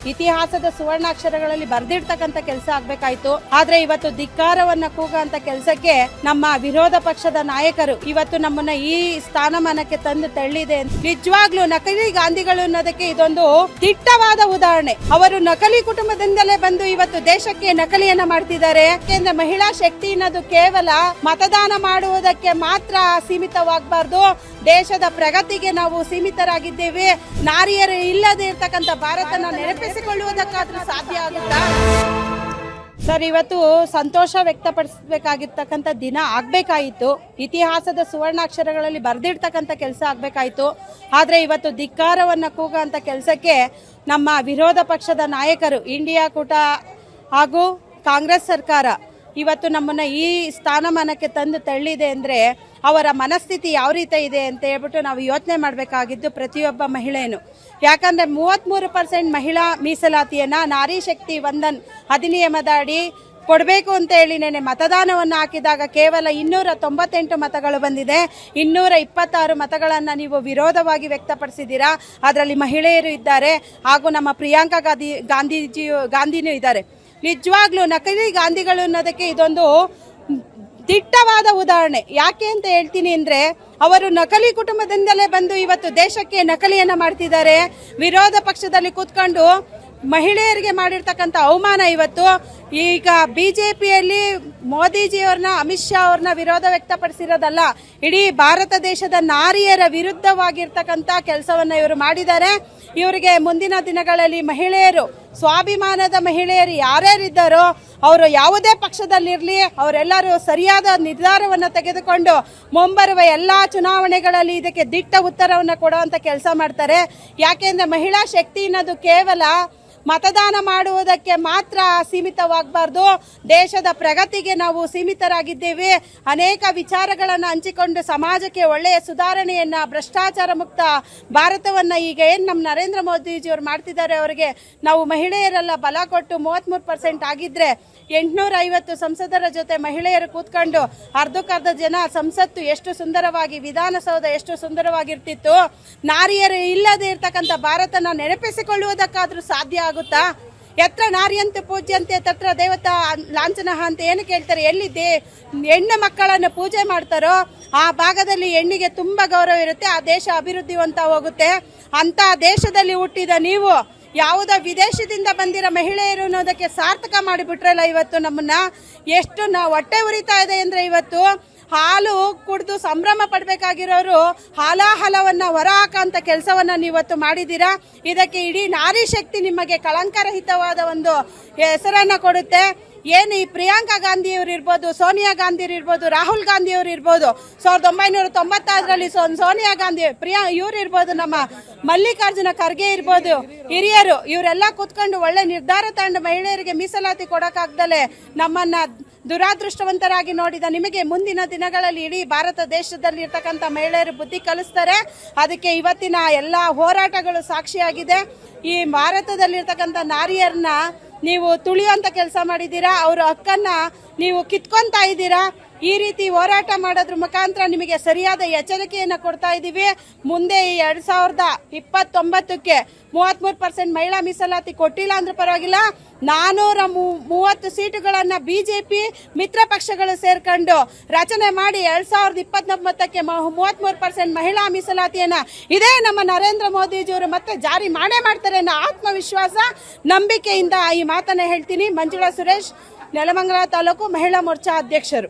ಇತಿಹಾಸದ ಸುವರ್ಣಾಕ್ಷರಗಳಲ್ಲಿ ಬರೆದಿಡ್ತಕ್ಕಂತ ಕೆಲಸ ಆಗ್ಬೇಕಾಯ್ತು. ಆದ್ರೆ ಇವತ್ತು ಧಿಕ್ಕಾರವನ್ನ ಕೂಗಂತ ಕೆಲಸಕ್ಕೆ ನಮ್ಮ ವಿರೋಧ ಪಕ್ಷದ ನಾಯಕರು ಇವತ್ತು ನಮ್ಮನ್ನ ಈ ಸ್ಥಾನಮಾನಕ್ಕೆ ತಂದು ತಳ್ಳಿದೆ. ನಿಜವಾಗ್ಲೂ ನಕಲಿ ಗಾಂಧಿಗಳು ಅನ್ನೋದಕ್ಕೆ ಇದೊಂದು ದಿಟ್ಟವಾದ ಉದಾಹರಣೆ. ಅವರು ನಕಲಿ ಕುಟುಂಬದಿಂದಲೇ ಬಂದು ಇವತ್ತು ದೇಶಕ್ಕೆ ನಕಲಿಯನ್ನ ಮಾಡ್ತಿದ್ದಾರೆ. ಯಾಕೆಂದ್ರೆ ಮಹಿಳಾ ಶಕ್ತಿ ಅನ್ನೋದು ಕೇವಲ ಮತದಾನ ಮಾಡುವುದಕ್ಕೆ ಮಾತ್ರ ಸೀಮಿತವಾಗಬಾರ್ದು. ದೇಶದ ಪ್ರಗತಿಗೆ ನಾವು ಸೀಮಿತರಾಗಿದ್ದೇವೆ. ನಾರಿಯರು ಇಲ್ಲದೆ ಇರ್ತಕ್ಕಂಥ ಭಾರತನ ನೆನಪಿಸಿಕೊಳ್ಳುವುದಕ್ಕಾದ್ರೂ ಸಾಧ್ಯ ಆಗುತ್ತಾ ಸರ್? ಇವತ್ತು ಸಂತೋಷ ವ್ಯಕ್ತಪಡಿಸಬೇಕಾಗಿರ್ತಕ್ಕಂಥ ದಿನ ಆಗ್ಬೇಕಾಯಿತು. ಇತಿಹಾಸದ ಸುವರ್ಣಾಕ್ಷರಗಳಲ್ಲಿ ಬರೆದಿಡ್ತಕ್ಕಂಥ ಕೆಲಸ ಆಗ್ಬೇಕಾಯ್ತು. ಆದ್ರೆ ಇವತ್ತು ಧಿಕ್ಕಾರವನ್ನ ಕೂಗಂತ ಕೆಲಸಕ್ಕೆ ನಮ್ಮ ವಿರೋಧ ಪಕ್ಷದ ನಾಯಕರು, ಇಂಡಿಯಾ ಕೂಟ ಹಾಗೂ ಕಾಂಗ್ರೆಸ್ ಸರ್ಕಾರ ಇವತ್ತು ನಮ್ಮನ್ನ ಈ ಸ್ಥಾನಮಾನಕ್ಕೆ ತಂದು ತಳ್ಳಿದೆ ಅಂದ್ರೆ ಅವರ ಮನಸ್ಥಿತಿ ಯಾವ ರೀತಿ ಇದೆ ಅಂತ ಹೇಳ್ಬಿಟ್ಟು ನಾವು ಯೋಚನೆ ಮಾಡಬೇಕಾಗಿದ್ದು ಪ್ರತಿಯೊಬ್ಬ ಮಹಿಳೆಯನ್ನು. ಯಾಕಂದ್ರೆ 33% ಮಹಿಳಾ ಮೀಸಲಾತಿಯನ್ನ ನಾರಿ ಶಕ್ತಿ ವಂದನ್ ಅಧಿನಿಯಮದ ಅಡಿ ಕೊಡಬೇಕು ಅಂತ ಹೇಳಿ ನೆನೆ ಮತದಾನವನ್ನು ಹಾಕಿದಾಗ ಕೇವಲ 298 ಮತಗಳು ಬಂದಿದೆ. 226 ಮತಗಳನ್ನು ನೀವು ವಿರೋಧವಾಗಿ ವ್ಯಕ್ತಪಡಿಸಿದ್ದೀರಾ. ಅದರಲ್ಲಿ ಮಹಿಳೆಯರು ಇದ್ದಾರೆ ಹಾಗೂ ನಮ್ಮ ಪ್ರಿಯಾಂಕಾ ಗಾಂಧಿನೂ ಇದ್ದಾರೆ. ನಿಜವಾಗ್ಲೂ ನಕಲಿ ಗಾಂಧಿಗಳು ಅನ್ನೋದಕ್ಕೆ ಇದೊಂದು ದಿಟ್ಟವಾದ ಉದಾಹರಣೆ. ಯಾಕೆ ಅಂತ ಹೇಳ್ತೀನಿ ಅಂದ್ರೆ ಅವರು ನಕಲಿ ಕುಟುಂಬದಿಂದಲೇ ಬಂದು ಇವತ್ತು ದೇಶಕ್ಕೆ ನಕಲಿಯನ್ನ ಮಾಡ್ತಿದ್ದಾರೆ. ವಿರೋಧ ಪಕ್ಷದಲ್ಲಿ ಕೂತ್ಕೊಂಡು ಮಹಿಳೆಯರಿಗೆ ಮಾಡಿರ್ತಕ್ಕಂಥ ಅವಮಾನ ಇವತ್ತು ಈಗ ಬಿಜೆಪಿಯಲ್ಲಿ ಮೋದಿಜಿಯವ್ರನ್ನ, ಅಮಿತ್ ಶಾ ಅವ್ರನ್ನ ವಿರೋಧ ವ್ಯಕ್ತಪಡಿಸಿರೋದಲ್ಲ, ಇಡೀ ಭಾರತ ದೇಶದ ನಾರಿಯರ ವಿರುದ್ಧವಾಗಿರ್ತಕ್ಕಂಥ ಕೆಲಸವನ್ನ ಇವರು ಮಾಡಿದ್ದಾರೆ. ಇವರಿಗೆ ಮುಂದಿನ ದಿನಗಳಲ್ಲಿ ಮಹಿಳೆಯರು, ಸ್ವಾಭಿಮಾನದ ಮಹಿಳೆಯರು ಯಾರ್ಯಾರಿದ್ದಾರೋ ಅವರು ಯಾವುದೇ ಪಕ್ಷದಲ್ಲಿರಲಿ ಅವರೆಲ್ಲರೂ ಸರಿಯಾದ ನಿರ್ಧಾರವನ್ನು ತೆಗೆದುಕೊಂಡು ಮುಂಬರುವ ಎಲ್ಲ ಚುನಾವಣೆಗಳಲ್ಲಿ ಇದಕ್ಕೆ ದಿಟ್ಟ ಉತ್ತರವನ್ನು ಕೊಡುವಂತ ಕೆಲಸ ಮಾಡ್ತಾರೆ. ಯಾಕೆಂದ್ರೆ ಮಹಿಳಾ ಶಕ್ತಿ ಅನ್ನೋದು ಕೇವಲ ಮತದಾನ ಮಾಡುವುದಕ್ಕೆ ಮಾತ್ರ ಸೀಮಿತವಾಗಬಾರ್ದು. ದೇಶದ ಪ್ರಗತಿಗೆ ನಾವು ಸೀಮಿತರಾಗಿದ್ದೇವೆ. ಅನೇಕ ವಿಚಾರಗಳನ್ನು ಹಂಚಿಕೊಂಡು ಸಮಾಜಕ್ಕೆ ಒಳ್ಳೆಯ ಸುಧಾರಣೆಯನ್ನ, ಭ್ರಷ್ಟಾಚಾರ ಮುಕ್ತ ಭಾರತವನ್ನ ಈಗ ಏನ್ ನಮ್ಮ ನರೇಂದ್ರ ಮೋದಿಜಿಯವರು ಮಾಡ್ತಿದ್ದಾರೆ, ಅವರಿಗೆ ನಾವು ಮಹಿಳೆಯರೆಲ್ಲ ಬಲ ಕೊಟ್ಟು 33% ಆಗಿದ್ರೆ 850 ಸಂಸದರ ಜೊತೆ ಮಹಿಳೆಯರು ಕೂತ್ಕೊಂಡು ಅರ್ಧಕ್ಕರ್ಧ ಜನ ಸಂಸತ್ತು ಎಷ್ಟು ಸುಂದರವಾಗಿ, ವಿಧಾನಸೌಧ ಎಷ್ಟು ಸುಂದರವಾಗಿರ್ತಿತ್ತು. ನಾರಿಯರು ಇಲ್ಲದೆ ಇರ್ತಕ್ಕಂಥ ಭಾರತನ ನೆನಪಿಸಿಕೊಳ್ಳುವುದಕ್ಕಾದ್ರೂ ಸಾಧ್ಯ ಆಗುತ್ತಾ? ಎತ್ರ ನಾರಿಯಂತೆ ಪೂಜ್ಯಂತೆ ತತ್ರ ದೇವತಾ ಲಾಂಛನ ಅಂತ ಏನು ಕೇಳ್ತಾರೆ. ಎಲ್ಲಿದೆ ಹೆಣ್ಣು ಮಕ್ಕಳನ್ನು ಪೂಜೆ ಮಾಡ್ತಾರೋ ಆ ಭಾಗದಲ್ಲಿ ಹೆಣ್ಣಿಗೆ ತುಂಬಾ ಗೌರವ ಇರುತ್ತೆ, ಆ ದೇಶ ಅಭಿವೃದ್ಧಿವಂತ ಹೋಗುತ್ತೆ. ಅಂತ ದೇಶದಲ್ಲಿ ಹುಟ್ಟಿದ ನೀವು ಯಾವುದೋ ವಿದೇಶದಿಂದ ಬಂದಿರೋ ಮಹಿಳೆಯರು ಅನ್ನೋದಕ್ಕೆ ಸಾರ್ಥಕ ಮಾಡಿಬಿಟ್ರಲ್ಲ. ಇವತ್ತು ನಮ್ಮನ್ನ ಎಷ್ಟು ಹೊಟ್ಟೆ ಉರಿತಾ ಇದೆ ಅಂದ್ರೆ, ಇವತ್ತು ಹಾಲು ಕುಡಿದು ಸಂಭ್ರಮ ಪಡಬೇಕಾಗಿರೋರು ಹಾಲಾಹಲವನ್ನ ಹೊರ ಹಾಕಂತ ಕೆಲಸವನ್ನ ನೀವತ್ತು ಮಾಡಿದ್ದೀರಾ. ಇದಕ್ಕೆ ಇಡೀ ನಾರಿ ಶಕ್ತಿ ನಿಮಗೆ ಕಳಂಕರಹಿತವಾದ ಒಂದು ಹೆಸರನ್ನ ಕೊಡುತ್ತೆ. ಏನು ಈ ಪ್ರಿಯಾಂಕಾ ಗಾಂಧಿಯವರು ಇರ್ಬೋದು, ಸೋನಿಯಾ ಗಾಂಧಿ ಇರ್ಬೋದು, ರಾಹುಲ್ ಗಾಂಧಿ ಅವರು ಇರ್ಬೋದು, 1996ರಲ್ಲಿ ಸೋನಿಯಾ ಗಾಂಧಿ, ಇವ್ರು ಇರ್ಬೋದು, ನಮ್ಮ ಮಲ್ಲಿಕಾರ್ಜುನ ಖರ್ಗೆ ಇರ್ಬೋದು, ಹಿರಿಯರು ಇವರೆಲ್ಲ ಕೂತ್ಕೊಂಡು ಒಳ್ಳೆ ನಿರ್ಧಾರ ತಗೊಂಡು ಮಹಿಳೆಯರಿಗೆ ಮೀಸಲಾತಿ ಕೊಡಕ್ಕಾಗ್ದಲೆ ನಮ್ಮನ್ನ ದುರಾದೃಷ್ಟವಂತರಾಗಿ ನೋಡಿದ ನಿಮಗೆ ಮುಂದಿನ ದಿನಗಳಲ್ಲಿ ಇಡೀ ಭಾರತ ದೇಶದಲ್ಲಿ ಇರ್ತಕ್ಕಂಥ ಮಹಿಳೆಯರು ಬುದ್ಧಿ ಕಲಿಸ್ತಾರೆ. ಅದಕ್ಕೆ ಇವತ್ತಿನ ಎಲ್ಲ ಹೋರಾಟಗಳು ಸಾಕ್ಷಿಯಾಗಿದೆ. ಈ ಭಾರತದಲ್ಲಿರ್ತಕ್ಕಂಥ ನಾರಿಯರನ್ನ ನೀವು ತುಳಿಯುವಂತ ಕೆಲಸ ಮಾಡಿದ್ದೀರಾ. ಅವರ ಹಕ್ಕನ್ನ ನೀವು ಕಿತ್ಕೊಂತ ಇದ್ದೀರಾ. ಈ ರೀತಿ ಹೋರಾಟ ಮಾಡೋದ್ರ ಮುಖಾಂತರ ನಿಮಗೆ ಸರಿಯಾದ ಎಚ್ಚರಿಕೆಯನ್ನು ಕೊಡ್ತಾ ಇದ್ದೀವಿ. ಮುಂದೆ ಈ 2029ಕ್ಕೆ 33% ಮಹಿಳಾ ಮೀಸಲಾತಿ ಕೊಟ್ಟಿಲ್ಲ ಅಂದ್ರೆ ಪರವಾಗಿಲ್ಲ, 430 ಸೀಟುಗಳನ್ನ ಬಿಜೆಪಿ ಮಿತ್ರ ಪಕ್ಷಗಳು ಸೇರ್ಕೊಂಡು ರಚನೆ ಮಾಡಿ 2029ಕ್ಕೆ 33% ಮಹಿಳಾ ಮೀಸಲಾತಿಯನ್ನ ಇದೇ ನಮ್ಮ ನರೇಂದ್ರ ಮೋದಿಜಿಯವರು ಮತ್ತೆ ಜಾರಿ ಮಾಡೇ ಮಾಡ್ತಾರೆ ಅನ್ನೋ ಆತ್ಮವಿಶ್ವಾಸ, ನಂಬಿಕೆಯಿಂದ ಈ ಮಾತನ್ನ ಹೇಳ್ತೀನಿ. ಮಂಜುಳಾ ಸುರೇಶ್, ನೆಲಮಂಗಲ ತಾಲೂಕು ಮಹಿಳಾ ಮೋರ್ಚಾ ಅಧ್ಯಕ್ಷರು.